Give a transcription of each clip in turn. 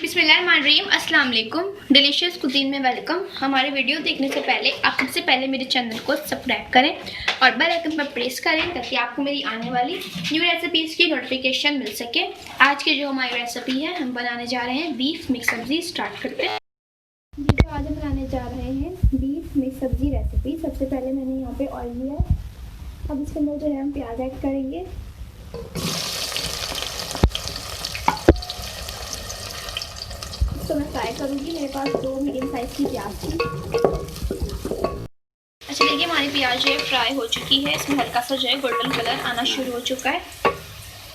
बिस्मिल्लाहिर्रहमानिर्रहीम, अस्सलाम वालेकुम। डिलीशियस कुजीन में वेलकम। हमारे वीडियो देखने से पहले आप सबसे पहले मेरे चैनल को सब्सक्राइब करें और बेल आइकन पर प्रेस करें ताकि आपको मेरी आने वाली न्यू रेसिपीज़ की नोटिफिकेशन मिल सके। आज की जो हमारी रेसिपी है, हम बनाने जा रहे हैं बीफ मिक्स सब्ज़ी। स्टार्ट करते हैं। जी, तो आज हम बनाने जा रहे हैं बीफ मिक्स सब्ज़ी रेसिपी। सबसे पहले मैंने यहाँ पे ऑयल लिया है। अब इसके अंदर जो है हम प्याज ऐड करेंगे। तो मैं फ्राई करूँगी। मेरे पास 2 मीडियम साइज़ की प्याज थी। अच्छा, देखिए हमारी प्याज जो है फ्राई हो चुकी है। इसमें हल्का सा जो है गोल्डन कलर आना शुरू हो चुका है।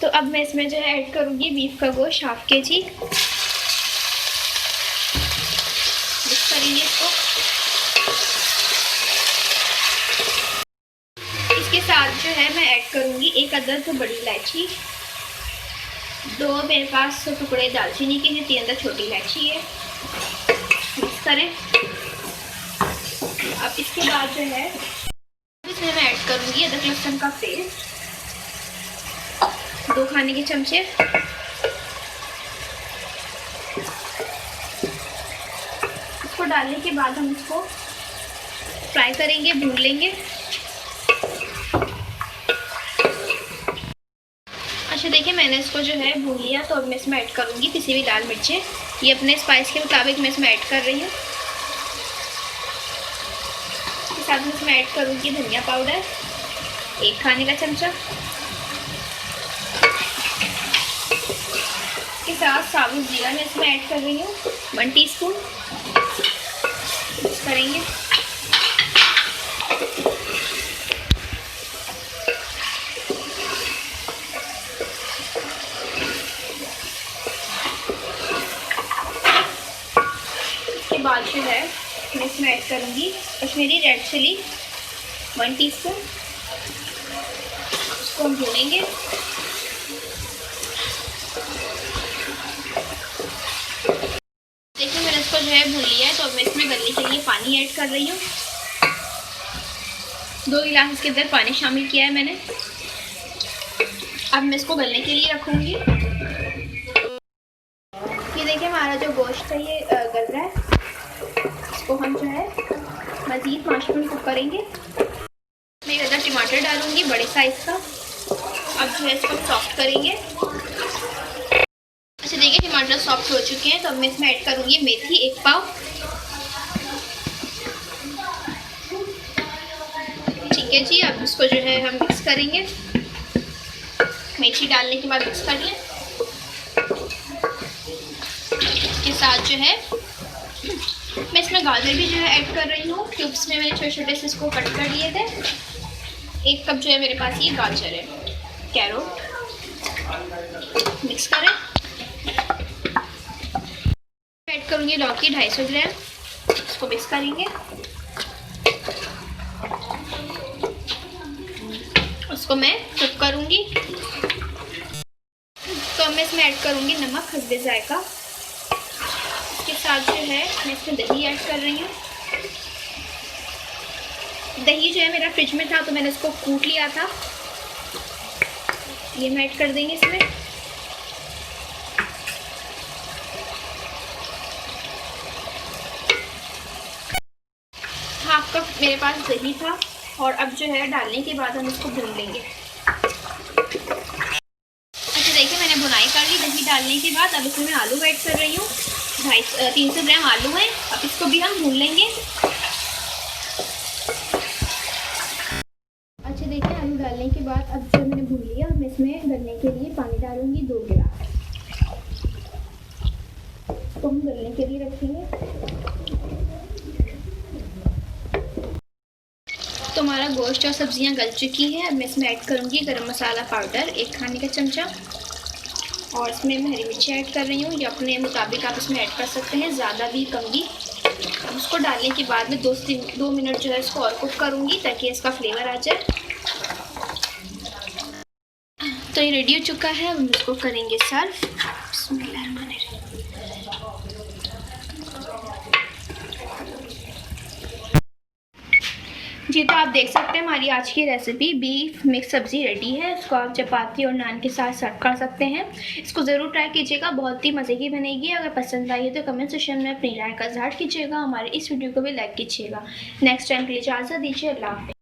तो अब मैं इसमें जो है ऐड करूँगी बीफ का गोश्त हाफ kg। मिक्स करेंगे इसको। इसके साथ जो है मैं ऐड करूँगी 1 अदद बड़ी इलायची, 2 मेरे पास टुकड़े दालचीनी के हैं, 3 अदद छोटी इलायची है। मिक्स करें। अब इसके बाद जो है इसमें मैं ऐड करूँगी अदरक लहसुन का पेस्ट, 2 खाने के चमचे। इसको डालने के बाद हम इसको फ्राई करेंगे, भून लेंगे। अच्छा, देखिए मैंने इसको जो है भून लिया। तो अब मैं इसमें ऐड करूँगी पिसी हुई लाल मिर्चें। ये अपने स्पाइस के मुताबिक मैं इसमें ऐड कर रही हूँ। इसके साथ में इसमें ऐड करूँगी धनिया पाउडर 1 खाने का चमचा। इसके साथ साबुत जीरा मैं इसमें ऐड कर रही हूँ 1 टीस्पून। मिक्स करेंगे। बाद जो है मैं इसमें ऐड करूँगी कश्मीरी रेड चिली 1 टीस्पून। इसको हम भूनेंगे। देखिए मैंने इसको जो है भून लिया है। तो अब मैं इसमें गलने के लिए पानी ऐड कर रही हूँ। 2 गिलास इसके अंदर पानी शामिल किया है मैंने। अब मैं इसको गलने के लिए रखूँगी। ये देखिए हमारा जो गोश्त है ये गल रहा है। इसको हम जो है मज़ीद 5 मिनट कुक करेंगे। मैं इधर टमाटर डालूंगी बड़े साइज़ का। अब जो है इसको सॉफ्ट करेंगे। अच्छा, देखिए टमाटर सॉफ्ट हो चुके हैं। तो अब मैं इसमें ऐड करूंगी मेथी 1 पाव। ठीक है जी, अब इसको जो है हम मिक्स करेंगे। मेथी डालने के बाद मिक्स कर लें। इसके साथ जो है मैं इसमें गाजर भी जो है ऐड कर रही हूँ। क्यूब्स में मैंने छोटे छोटे से इसको कट कर लिए थे। 1 कप जो है मेरे पास ये गाजर है, कैरोट। मिक्स करें। ऐड करूँगी लौकी 250 ग्राम। इसको मिक्स करेंगे। उसको मैं कुक करूँगी। तो मैं इसमें ऐड करूँगी नमक हस्बे जायका। के साथ जो है मैं इसमें दही ऐड कर रही हूँ। दही जो है मेरा फ्रिज में था तो मैंने इसको कूट लिया था। ये मैं ऐड कर देंगे इसमें। हाफ कप मेरे पास दही था। और अब जो है डालने के बाद हम इसको भून लेंगे। अच्छा, देखिए मैंने भुनाई कर ली दही डालने के बाद। अब इसमें मैं आलू ऐड कर रही हूँ। 300 ग्राम आलू हैं। अब इसको भी हम भून लेंगे। अच्छा, देखिए आलू डालने के बाद अब जो मैंने भून लिया, मैं इसमें गलने के लिए पानी डालूंगी 2 गिलास। इसको हम गलने के लिए रखेंगे। तो हमारा गोश्त और सब्जियां गल चुकी हैं। अब मैं इसमें ऐड करूंगी गरम मसाला पाउडर 1 खाने का चमचा। और इसमें मैं हरी मिर्ची ऐड कर रही हूँ। ये अपने मुताबिक आप इसमें ऐड कर सकते हैं, ज़्यादा भी कम भी। उसको डालने के बाद में 2 मिनट जो है इसको और कुक करूँगी ताकि इसका फ्लेवर आ जाए। तो ये रेडी हो चुका है। हम इसको करेंगे सर्व। जी, तो आप देख सकते हैं हमारी आज की रेसिपी बीफ मिक्स सब्ज़ी रेडी है। इसको आप चपाती और नान के साथ सर्व कर सकते हैं। इसको ज़रूर ट्राई कीजिएगा, बहुत ही मज़े की बनेगी। अगर पसंद आई है तो कमेंट सेक्शन में अपनी राय का इज़हार कीजिएगा। हमारे इस वीडियो को भी लाइक कीजिएगा। नेक्स्ट टाइम के लिए इजाज़त दीजिए। अल्लाह हाफ़िज़।